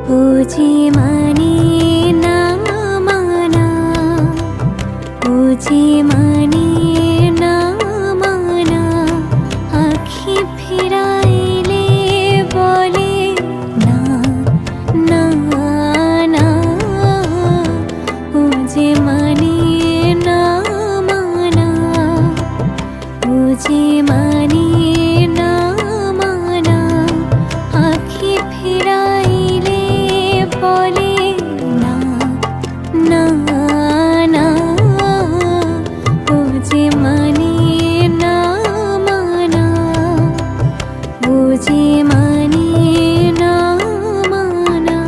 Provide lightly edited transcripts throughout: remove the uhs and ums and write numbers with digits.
বুঝি মানে না মানা, বুঝি মানে না মানা, আখি ফিরাইলে বলে না না না, বুঝি মানে না মানা, বুঝি মানে না মানা, আখি ফিরাইলে বলে না না না, বুঝি মানে না মানা, বুঝি মানে না মানা।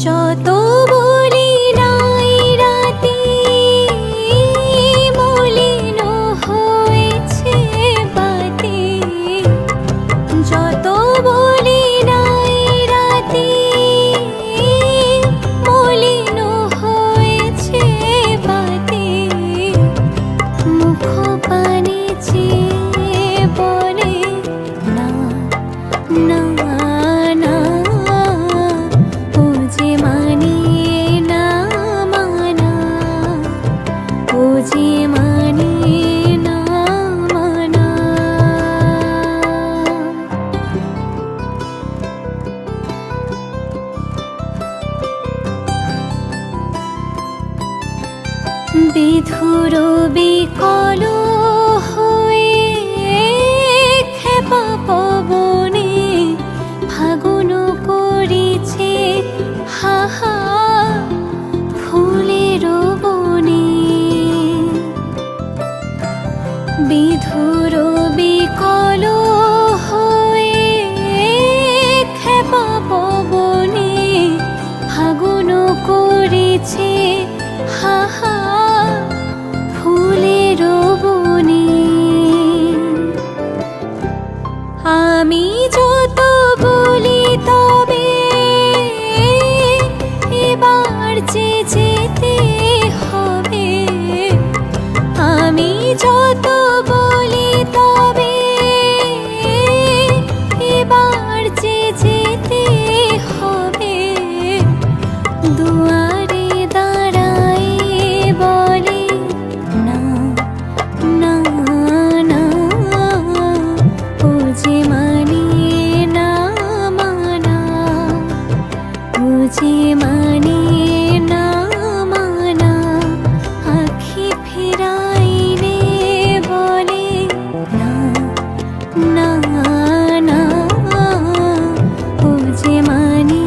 যত বলি নাই রাতে মলিন হয়েছে বাতে, যত বলি নাই রাতে মলিন হয়েছে বাতে, মুখ পানে চেয়ে বলে না না না, বুঝি মানে না মানা, বুঝি মানে না মানা। বিধুর বিকল হয়ে খেপা পবনে ফাগুন করিছে হাহা ফুলের বনে, বিধুর বিকল হয়ে খেপা পবনে ফাগুন করিছে হাহা ফুলের বনে। আমি যত বলি তবে এবার যে যেতে হবে, আমি যত বলি তবে এবার যে যেতে হবে, দুয়ারে দাঁড়াই বলে না না না, বুঝি মানে না মানা, বুঝি মানে না মানা, আখি ফিরাইলে বলে না না না, বুঝি মানে